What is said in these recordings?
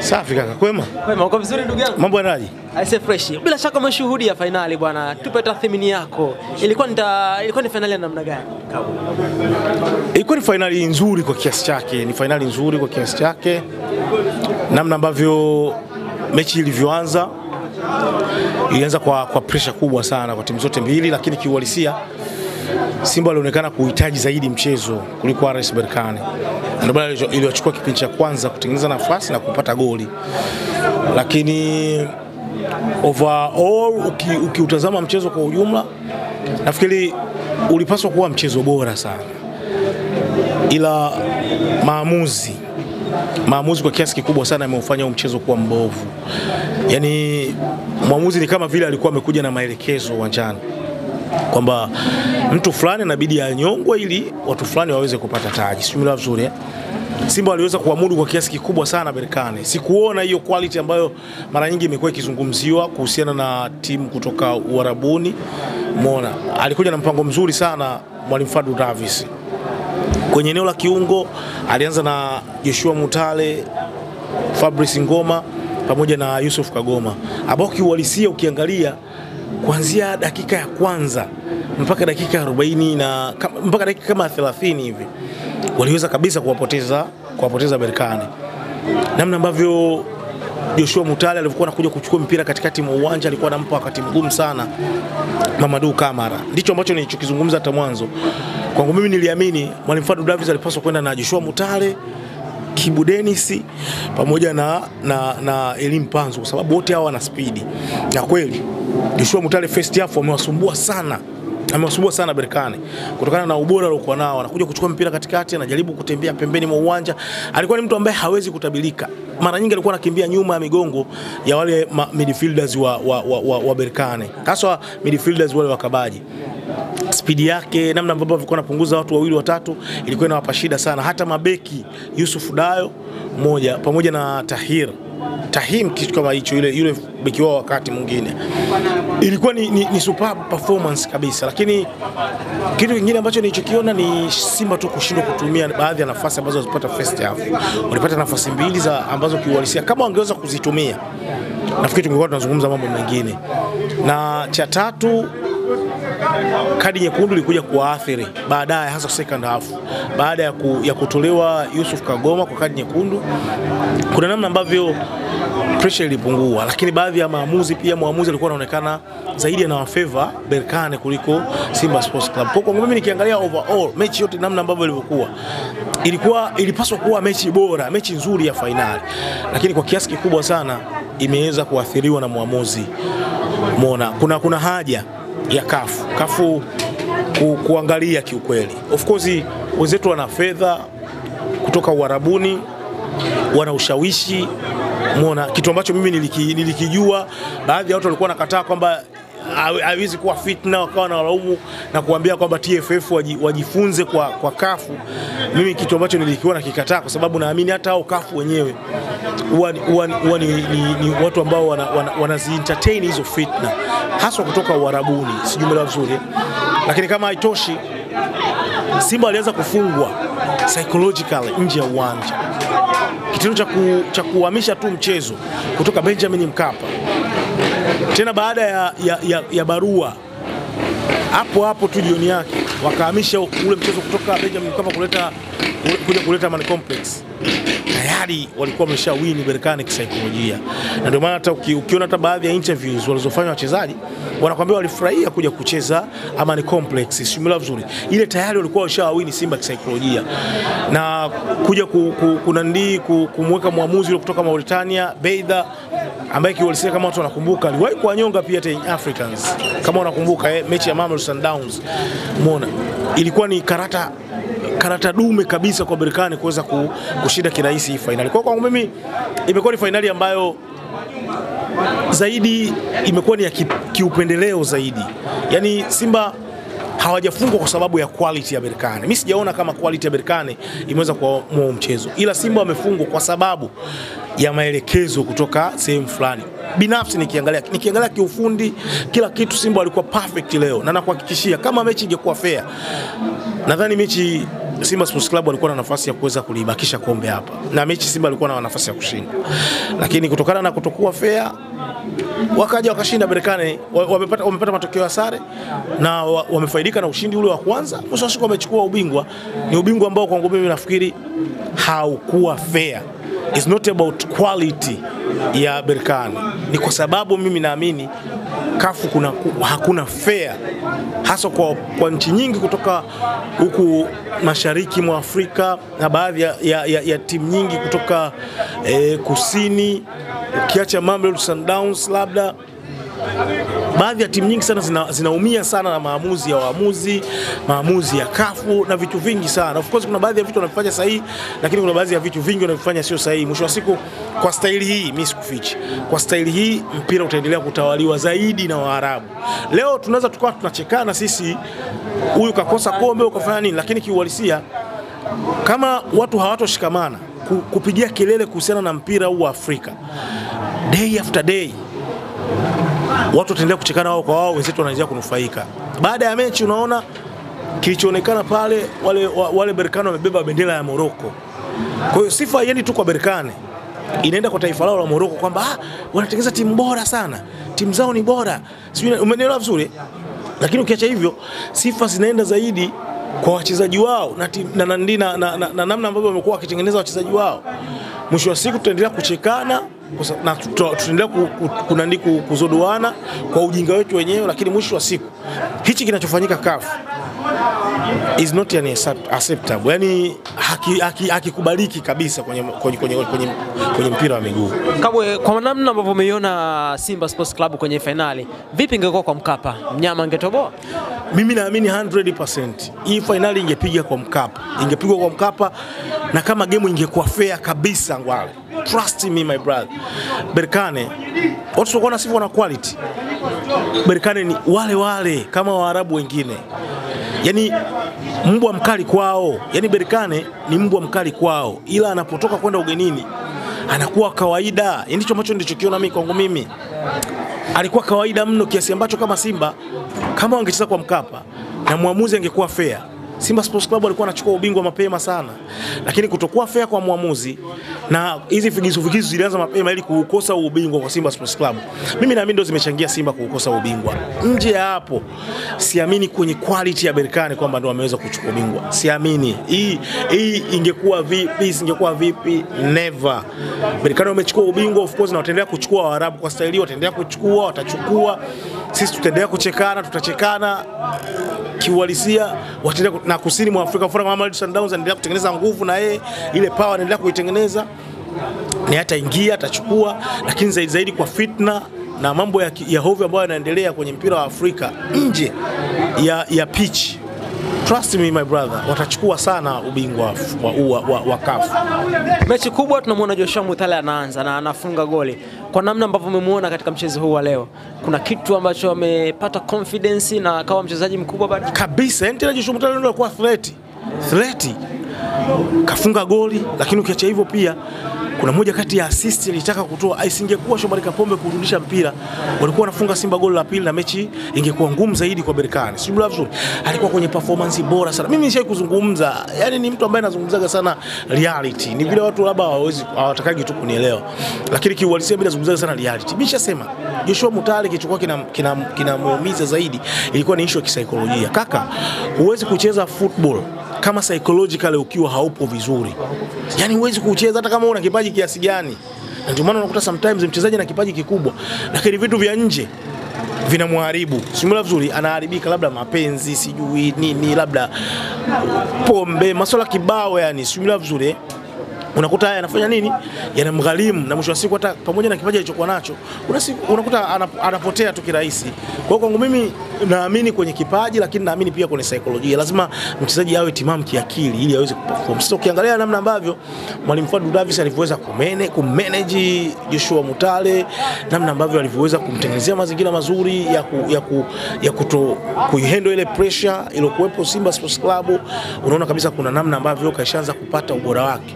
Safi kaka, kwema? Kwema, uko vizuri ndugu yangu? Mambo yanaje? Aise fresh. Bila shaka umeshuhudia finali bwana. Tupe tathmini yako. Ilikuwa ni finali ya namna gani? Ilikuwa ni finali nzuri kwa kiasi chake. Ni finali nzuri kwa kiasi chake. Namna ambavyo mechi ilivyoanza ilianza kwa pressure kubwa sana kwa timu zote mbili, lakini kiuhalisia Simba alionekana kuhitaji zaidi mchezo kuliko RS Berkane. Ndio maana iliwachukua kipindi cha kwanza kutengeneza nafasi na kupata goli. Lakini overall ukiutazama mchezo kwa ujumla, nafikiri ulipaswa kuwa mchezo bora sana. Ila maamuzi kwa kiasi kikubwa sana yameufanya mchezo kuwa mbovu. Yaani mwamuzi ni kama vile alikuwa amekuja na maelekezo uwanjani kwamba mtu fulani inabidi anyongwe ili watu fulani waweze kupata taji. Sio vizuri. Simba waliweza kuamudu kwa kiasi kikubwa sana Berkane. Sikuona hiyo quality ambayo mara nyingi imekuwa ikizungumziwa kuhusiana na timu kutoka Uarabuni. Umeona, alikuja na mpango mzuri sana Mwalimu Fadlu Davis. Kwenye eneo la kiungo alianza na Joshua Mutale, Fabrice Ngoma pamoja na Yusuf Kagoma. Ambao kiuhalisia ukiangalia kuanzia dakika ya kwanza mpaka dakika 40 na mpaka dakika kama 30 hivi waliweza kabisa kuwapoteza Berkane. Namna ambavyo Joshua Mutale alikuwa anakuja kuchukua mpira katikati mwa uwanja, alikuwa anampa wakati mgumu sana Mamadou Kamara. Ndicho ambacho nilichokizungumza hata mwanzo. Kwangu mimi niliamini Mwalimu Fadlu Davis alipaswa kwenda na Joshua Mutale, Kibu Dennis pamoja na Elim Panzo, kwa sababu wote hao wana speed. Na kweli Joshua Mutale first half amewasumbua sana Berkane kutokana na ubora aliokuwa nao. Anakuja kuchukua mpira katikati, anajaribu kutembea pembeni mwa uwanja. Alikuwa ni mtu ambaye hawezi kutabirika. Mara nyingi alikuwa anakimbia nyuma ya migongo ya wale midfielders wa Berkane, hasa midfielders wale wa Kabaji. Speed yake, namna ambavyo alikuwa anapunguza watu wawili watatu, ilikuwa inawapa shida sana. Hata mabeki Yusuf Dayo moja pamoja na Tahim kitu kama hicho, yule beki wao wakati mwingine ilikuwa ni superb performance kabisa. Lakini kitu kingine ambacho nilichokiona ni Simba tu kushindwa kutumia baadhi ya nafasi ambazo walipata first half. Walipata nafasi mbili ambazo kiuhalisia kama wangeweza kuzitumia, nafikiri tungekuwa tunazungumza mambo mengine. Na cha tatu, kadi nyekundu ilikuja kuathiri baadaye, hasa second half, baada ya kutolewa Yusuf Kagoma kwa kadi nyekundu. Kuna namna ambavyo pressure ilipungua, lakini baadhi ya mwamuzi alikuwa anaonekana zaidi anawafavor Berkane kuliko Simba Sports Club. Kwa mimi nikiangalia overall mechi yote, namna ambavyo ilivyokuwa, ilipaswa kuwa mechi bora, mechi nzuri ya finali, lakini kwa kiasi kikubwa sana imeweza kuathiriwa na mwamuzi. Umeona, kuna haja ya kafu kuangalia kiukweli. Of course wenzetu wana fedha kutoka Uarabuni, wana ushawishi. Umeona, kitu ambacho mimi nilikijua, baadhi ya watu walikuwa nakataa kwamba haiwezi kuwa fitna, wakawa na walaumu na kuambia kwamba TFF wajifunze kwa kafu. Mimi kitu ambacho nilikiona kikataa, kwa sababu naamini hata hao kafu wenyewe ni watu ambao wanazi-entertain hizo fitna, hasa kutoka Uarabuni. Sijui mela vizuri. Lakini kama haitoshi, Simba alianza kufungwa psychologically nje ya uwanja. Kitendo cha kuhamisha tu mchezo kutoka Benjamin Mkapa, tena baada ya barua hapo tu jioni yake wakahamisha ule mchezo kutoka Benjamin Mkapa kuleta Man Complex. Tayari walikuwa wameshawini Berkane kisaikolojia. Na ndio maana hata ukiona hata baadhi ya interviews walizofanya wachezaji, wanakuambia walifurahia kuja kucheza Amani Complex. Simula vizuri. Ile tayari walikuwa washawini Simba kisaikolojia. Na kuja kumweka mwamuzi yule kutoka Mauritania, Beida, ambaye kiwalisia kama watu wanakumbuka aliwahi kuanyonga pia Young Africans. Kama wanakumbuka mechi ya Mamelodi Sundowns. Umeona, ilikuwa ni karata dume kabisa kwa Berkane kuweza kushinda kirahisi hii finali. Kwa kwangu mimi imekuwa ni finali ambayo zaidi imekuwa ni ya kiupendeleo zaidi. Yaani Simba hawajafungwa kwa sababu ya quality ya Berkane. Mimi sijaona kama quality ya Berkane imeweza kuamua mchezo. Ila Simba wamefungwa kwa sababu ya maelekezo kutoka sehemu fulani. Binafsi nikiangalia kiufundi, kila kitu Simba walikuwa perfect leo. Na nakuhakikishia kama mechi ingekuwa fair, nadhani mechi Simba Sports Club walikuwa na nafasi ya kuweza kulibakisha kombe hapa, na mechi Simba alikuwa na nafasi ya kushinda, lakini kutokana na kutokuwa fair wakaja wakashinda Berkane. Wamepata matokeo ya sare na wamefaidika na ushindi ule wa kwanza. Mwisho wa siku wamechukua ubingwa. Ni ubingwa ambao kwangu mimi nafikiri haukuwa fair. It's not about quality ya Berkane, ni kwa sababu mimi naamini kafu hakuna fair, hasa kwa nchi nyingi kutoka huku mashariki mwa Afrika na baadhi ya timu nyingi kutoka kusini, ukiacha Mamelodi Sundowns labda. Baadhi ya timu nyingi sana zinaumia sana na maamuzi ya kafu na vitu vingi sana. Of course kuna baadhi ya vitu wanafanya sahihi, lakini kuna baadhi ya vitu vingi wanafanya sio sahihi. Mwisho wa siku kwa staili hii, mimi sikufichi, kwa staili hii mpira utaendelea kutawaliwa zaidi na Waarabu. Leo tunaweza tukawa tunachekana sisi, huyu kakosa kombe ukafanya nini, lakini kiuhalisia kama watu hawatoshikamana kupigia kelele kuhusiana na mpira huu wa Afrika day after day, watu wataendelea kuchekana wao kwa wao, wenzetu wanaendelea kunufaika. Baada ya mechi unaona kilichoonekana pale, wale Berkane wamebeba bendera ya Morocco. Kwa hiyo sifa haiendi tu kwa Berkane, inaenda kwa taifa lao la Morocco kwamba wanatengeneza timu bora sana, timu zao ni bora. Umenielewa vizuri? Lakini ukiacha hivyo, sifa zinaenda zaidi kwa wachezaji wao na namna ambavyo wamekuwa wakitengeneza wachezaji wao. Mwisho wa siku tutaendelea kuchekana na tutaendelea kuzodoana kwa ujinga wetu wenyewe, lakini mwisho wa siku hichi kinachofanyika CAF is not acceptable. Yani hakikubaliki kabisa kwenye mpira wa miguu. Kabwe, kwa namna ambavyo umeiona Simba Sports Club kwenye finali, vipi ingekuwa kwa Mkapa? Mnyama angetoboa? Mimi naamini 100% hii finali ingepigwa kwa Mkapa, na kama game ingekuwa fair kabisa ngwale. Trust me my brother. Berkane watu wako na sifa na quality. Berkane ni wale kama Waarabu wengine. Yani mbwa mkali kwao. Yani Berkane ni mbwa mkali kwao, ila anapotoka kwenda ugenini anakuwa kawaida. Yani ndicho ambacho nilichokiona mimi kwangu mimi. Alikuwa kawaida mno kiasi ambacho kama Simba kama wangecheza kwa Mkapa na muamuzi angekuwa fair, Simba Sports Club walikuwa wanachukua ubingwa mapema sana. Lakini kutokuwa fair kwa muamuzi na hizi figisu zilianza mapema ili kuukosa ubingwa kwa Simba Sports Club, mimi naamini ndio zimechangia Simba kuukosa ubingwa. Nje ya hapo siamini kwenye quality ya Berkane kwamba ndio wameweza kuchukua ubingwa. Siamini. Hii ingekuwa vipi? Never. Berkane wamechukua ubingwa, of course, na wataendelea kuchukua Waarabu kwa staili, watachukua. Sisi tutaendelea kuchekana, tutachekana kiuhalisia. Wataendelea na kusini mwa Afrika, kama Mamelodi Sundowns anaendelea kutengeneza nguvu, na yeye ile power anaendelea kuitengeneza, ni ataingia, atachukua. Lakini zaidi kwa fitna na mambo ya hovyo ambayo yanaendelea kwenye mpira wa Afrika nje ya pitch, trust me my brother, watachukua sana ubingwa wa CAF. Mechi kubwa tunamwona Joshua Mutale anaanza na anafunga goli. Kwa namna ambavyo umemuona katika mchezo huu wa leo, kuna kitu ambacho amepata confidence na akawa mchezaji mkubwa baada kabisa. Yani tena Joshua Mutale ndio alikuwa threat. Kafunga goli, lakini ukiacha hivyo pia kuna moja kati ya assist ilitaka kutoa, isingekuwa Shomari Kapombe kurudisha mpira, walikuwa wanafunga Simba goli la pili na mechi ingekuwa ngumu zaidi kwa Berkane. Sio vizuri. Alikuwa kwenye performance bora sana. Mimi nishai kuzungumza, yani ni mtu ambaye anazungumzaga sana reality. Ni vile watu labda hawatakagi tu kunielewa. Lakini kiuhalisia mimi nazungumzaga sana reality. Mimi nishasema Joshua Mutale kichukua kinamuumiza zaidi, ilikuwa ni issue ya kisaikolojia. Kaka, huwezi kucheza football kama psychologically ukiwa haupo vizuri. Yani huwezi kucheza hata kama una kipaji kiasi gani. Na ndio maana unakuta sometimes mchezaji na kipaji kikubwa, lakini vitu vya nje vinamharibu. Simula vizuri anaharibika, labda mapenzi, sijui nini, labda pombe, masuala kibao, yani simula vizuri. Unakuta haya anafanya nini? Yanamghalimu, na mwisho wa siku hata pamoja na kipaji alichokuwa nacho, unakuta anapotea tu kirahisi. Kwa hiyo kwangu mimi naamini kwenye kipaji, lakini naamini pia kwenye saikolojia. Lazima mchezaji awe timamu kiakili ili aweze kuperform. Sasa ukiangalia namna ambavyo Mwalimu Fadlu Davis alivyoweza kumanage Joshua Mutale, namna ambavyo alivyoweza kumtengenezea mazingira mazuri ya kuhandle ile pressure iliyokuwepo Simba Sports Club, unaona kabisa kuna namna ambavyo kaishaanza kupata ubora wake.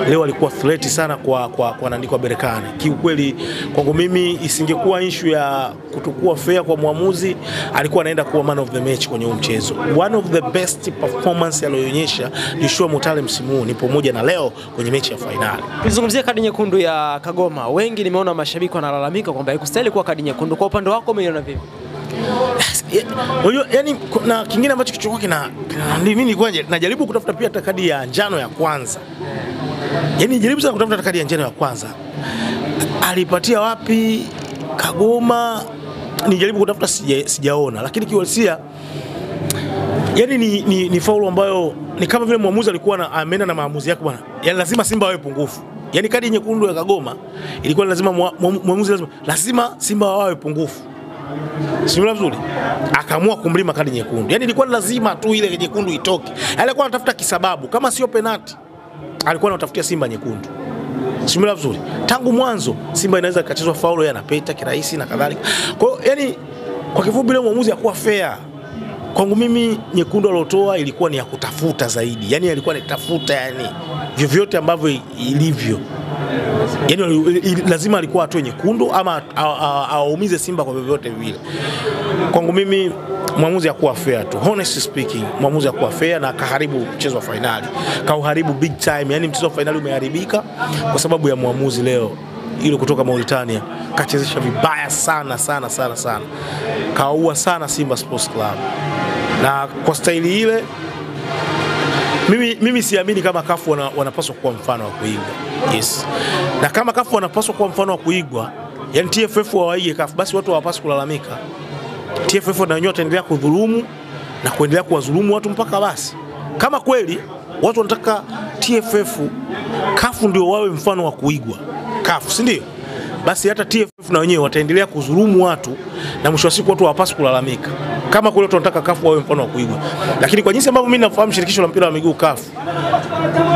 leo alikuwa threat sana kwa Nandi kwa Berkane. Kiukweli kwangu mimi isingekuwa issue ya kutokuwa fair kwa muamuzi, alikuwa anaenda kuwa man of the match kwenye mchezo. One of the best performance aliyoonyesha Joshua Mutale msimu huu ni pamoja na leo kwenye mechi ya finali. Tulizungumzia kadi nyekundu ya Kagoma. Wengi nimeona mashabiki wanalalamika kwamba haikustahili kuwa kadi nyekundu. Kwa upande wako umeiona vipi? Yani na kingine ambacho kichukua mimi nilikuwa najaribu kutafuta pia kadi ya njano ya kwanza. Yani jaribu sana kutafuta kadi ya njano ya kwanza. Alipatia wapi Kagoma? Nijaribu kutafuta sijaona, lakini kiuhalisia yani ni faulu ambayo ni kama vile muamuzi alikuwa ameenda na maamuzi yake bwana. Yani lazima Simba wawe pungufu. Yani kadi nyekundu ya Kagoma ilikuwa lazima muamuzi lazima Simba wawe pungufu. Simula vizuri akaamua kumlima kadi nyekundu. Yani ilikuwa lazima tu ile nyekundu itoke. Alikuwa anatafuta kisababu, kama sio penalti alikuwa anatafutia Simba nyekundu. Simula vizuri tangu mwanzo Simba inaweza kachezwa faulu ya anapeta kirahisi na kadhalika. Kwa hiyo yani kwa kifupi ile muamuzi hakuwa fair. Kwangu mimi nyekundu aliyotoa ilikuwa ni ya kutafuta zaidi. Yani alikuwa anatafuta yani vyovyote ambavyo ilivyo. Yani lazima alikuwa atoe nyekundu ama aumize Simba kwa vyovyote vile. Kwangu mimi muamuzi hakuwa fair tu. Honestly speaking, muamuzi hakuwa fair na kaharibu mchezo wa finali. Kauharibu big time. Yani mchezo wa finali umeharibika kwa sababu ya muamuzi leo ile kutoka Mauritania. Kachezesha vibaya sana. Kaua sana Simba Sports Club. Na kwa staili ile mimi siamini kama CAF wanapaswa kuwa mfano wa kuigwa. Yes. Na kama CAF wanapaswa kuwa mfano wa kuigwa, yani TFF waige CAF, basi watu hawapaswi kulalamika. TFF na wenyewe wataendelea kudhulumu na kuendelea kuwadhulumu watu mpaka basi. Kama kweli watu wanataka TFF CAF ndio wawe mfano wa kuigwa, CAF, si ndio? Basi hata TFF na wenyewe wataendelea kudhulumu watu na mwisho wa siku watu hawapaswi kulalamika. Kama kweli watu wanataka CAF wawe mfano wa kuigwa. Lakini kwa jinsi ambavyo mimi nafahamu shirikisho la mpira wa miguu CAF,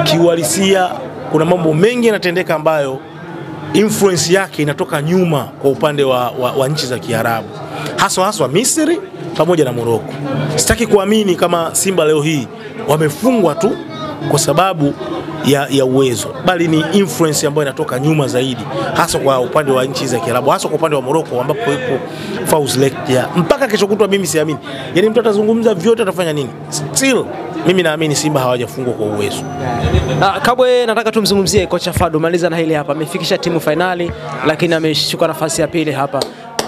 kiuhalisia kuna mambo mengi yanatendeka ambayo influence yake inatoka nyuma kwa upande wa nchi za Kiarabu. Haswa Misri pamoja na Morocco. Sitaki kuamini kama Simba leo hii wamefungwa tu kwa sababu ya uwezo, bali ni influence ambayo inatoka nyuma zaidi, hasa kwa upande wa nchi za Kiarabu, hasa kwa upande wa Morocco ambapo ipo Fawz Lektia. Mpaka kesho kutwa mimi siamini. Yani mtu atazungumza vyote atafanya nini? Still mimi naamini Simba hawajafungwa kwa uwezo. Kabwe, nataka tumzungumzie kocha Fadu. Maliza na hili hapa. Amefikisha timu finali lakini ameshika nafasi ya pili hapa.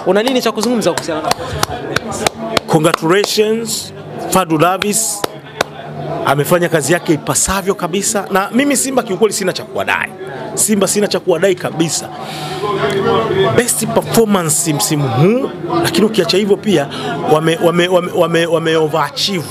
Una nini cha kuzungumza kuhusiana na kocha? Congratulations Fadu Davis. Amefanya kazi yake ipasavyo kabisa, na mimi Simba kiukweli sina cha kuwadai. Simba sina cha kuwadai kabisa. Best performance msimu huu, lakini ukiacha hivyo pia wame overachieve.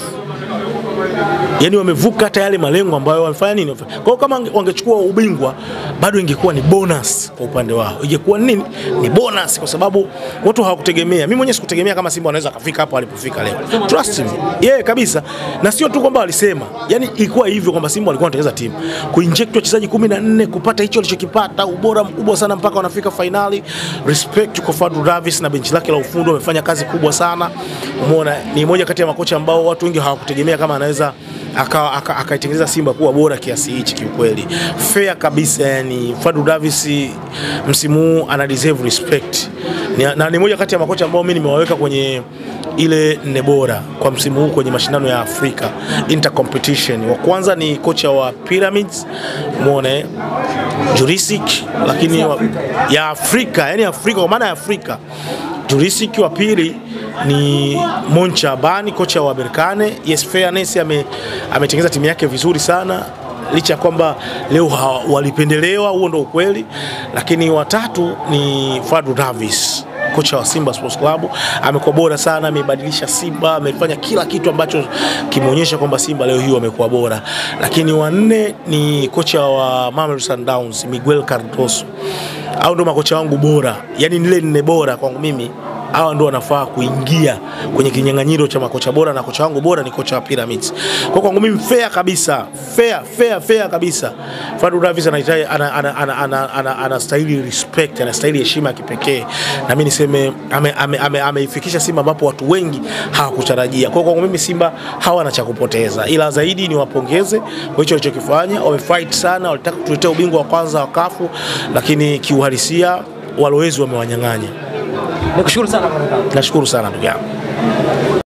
Yani wamevuka hata yale malengo ambayo wamefanya nini. Kwa hiyo kama wangechukua ubingwa bado ingekuwa ni bonus kwa upande wao. Ingekuwa nini? Ni bonus kwa sababu watu hawakutegemea. Mimi mwenyewe sikutegemea kama Simba wanaweza kufika hapo walipofika leo. Trust me. Yeah, kabisa. Na sio tu kwamba walisema. Yani ilikuwa hivyo kwamba Simba walikuwa wanatengeneza timu. Kuinject wachezaji 14 kupata hicho walichokipata, ubora mkubwa sana mpaka wanafika finali. Respect kwa Fadu Davis na benchi lake la ufundi, wamefanya kazi kubwa sana. Umeona ni mmoja kati ya makocha ambao watu wengi hawakutegemea kama anaweza akaitengeneza Simba kuwa bora kiasi hichi. Kiukweli fair kabisa, yani Fadu Davis msimu huu ana deserve respect, na ni moja kati ya makocha ambao mimi nimewaweka kwenye ile 4 bora kwa msimu huu kwenye mashindano ya Afrika inter competition. Wa kwanza ni kocha wa Pyramids, muone Jurisic, lakini ya Afrika, yani Afrika kwa maana ya Afrika. Jurisic wa pili ni Moncha Abani, kocha wa Berkane. Yes, fairness ametengeneza timu yake vizuri sana, licha kwamba leo walipendelewa, huo ndio ukweli. Lakini watatu ni Fadu Davis, kocha wa Simba Sports Club. Amekuwa bora sana, amebadilisha Simba, amefanya kila kitu ambacho kimeonyesha kwamba Simba leo hii wamekuwa bora. Lakini wanne ni kocha wa Mamelodi Sundowns, Miguel Cardoso. Hao ndio makocha wangu bora. Yani nile 4 bora kwangu mimi hawa ndio wanafaa kuingia kwenye kinyang'anyiro cha makocha bora, na kocha wangu bora ni kocha wa Pyramids. Kwa kwangu mimi fair kabisa, fair kabisa. Fadlu Davids anahitaji anastahili respect, anastahili heshima ya kipekee, na mimi niseme ameifikisha Simba ambapo watu wengi hawakutarajia. Kwa kwangu mimi Simba hawana cha kupoteza, ila zaidi ni wapongeze kwa hicho walichokifanya. Wamefight sana, walitaka kutuletea ubingwa wa kwanza wa CAF, lakini kiuhalisia walowezi wamewanyang'anya. Nikushukuru sana. Nashukuru sana ndugu yangu.